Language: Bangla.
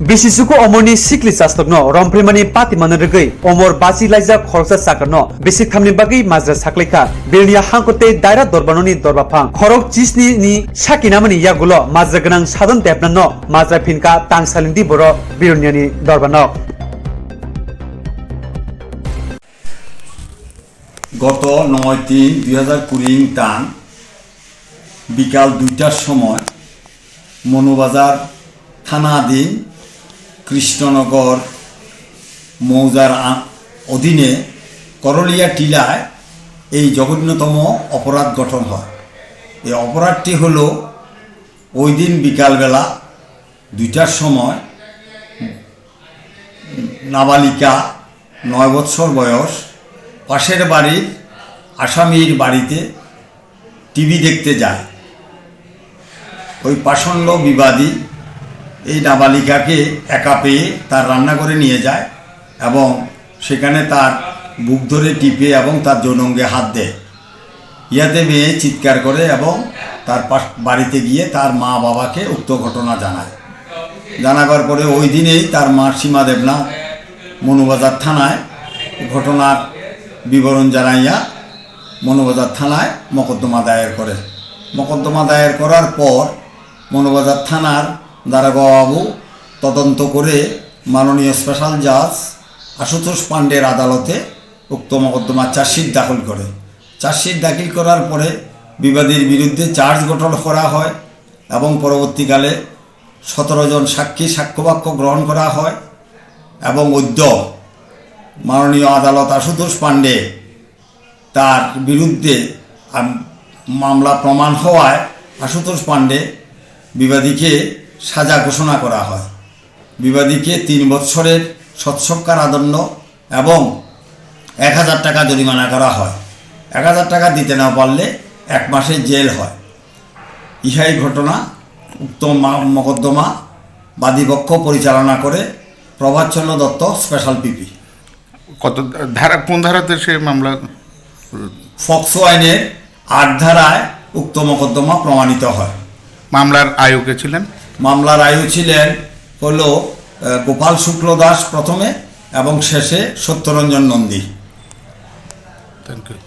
Bisi suku omorni sikli sastokno rompremani pati manargei omor basi laija khorsa sakarno bisi Thamni Bagwi mazra saklaika bilnia hangkote daira dorbanoni dorbafang khorok chisni ni sakinamani yagulo mazra ganang Sadhan Debnath mazra phinka tangsalindi boro bironiani dorbanok গত 9/3/2020 টান বিকাল 2টার সময় মনোবাজার থানাধীন কৃষ্ণনগর মৌজার অধীনে করলিয়া টিলায় এই জঘন্যতম অপরাধ গঠন হয়। এই অপরাধটি হলো ওই দিন বিকালবেলা 2টার সময় নাবালিকা 9 বছর বয়স পাশের বাড়ির আসামির বাড়িতে টিভি দেখতে যায়। ওই পাষণ্ড বিবাদী এই নাবালিকাকে একা পেয়ে তার রান্নাঘরে নিয়ে যায় এবং সেখানে তার বুক ধরে টিপে এবং তার যৌনাঙ্গে হাত দেয়। ইয়াতে মেয়ে চিৎকার করে এবং তার বাড়িতে গিয়ে তার মা বাবাকে উক্ত ঘটনা জানায়। জানাবার পরে ওই দিনেই তার মা সীমা দেবনাথ মনোবাজার থানায় ঘটনার বিবরণ জানাইয়া মনোবাজার থানায় মোকদ্দমা দায়ের করে। মোকদ্দমা দায়ের করার পর মনোবাজার থানার দারোগাবাবু তদন্ত করে মাননীয় স্পেশাল জাজ আশুতোষ পাণ্ডের আদালতে উক্ত মোকদ্দমা চার্জশিট দাখিল করে। চার্জশিট দাখিল করার পরে বিবাদীর বিরুদ্ধে চার্জ গঠন করা হয় এবং পরবর্তীকালে 17 জন সাক্ষী সাক্ষ্যবাক্য গ্রহণ করা হয় এবং অদ্য মাননীয় আদালত আশুতোষ পাণ্ডে তার বিরুদ্ধে মামলা প্রমাণ হওয়ায় আশুতোষ পাণ্ডে বিবাদীকে সাজা ঘোষণা করা হয়। বিবাদীকে 3 বছরের সশ্রম কারাদণ্ড এবং 1000 টাকা জরিমানা করা হয়। 1000 টাকা দিতে না পারলে 1 মাসের জেল হয়। ইহাই ঘটনা। উক্ত মোকদ্দমা বাদীপক্ষ পরিচালনা করে প্রভাতচন্দ্র দত্ত স্পেশাল পিপি। কত ধারা, কোন ধারাতে সে মামলা? ফক্সো আইনের 8 ধারায় উক্ত মোকদ্দমা প্রমাণিত হয়। মামলার আয়ু কে ছিলেন? মামলার আয়ু ছিলেন হলো গোপাল শুক্ল দাস প্রথমে এবং শেষে সত্যরঞ্জন নন্দী। Thank you.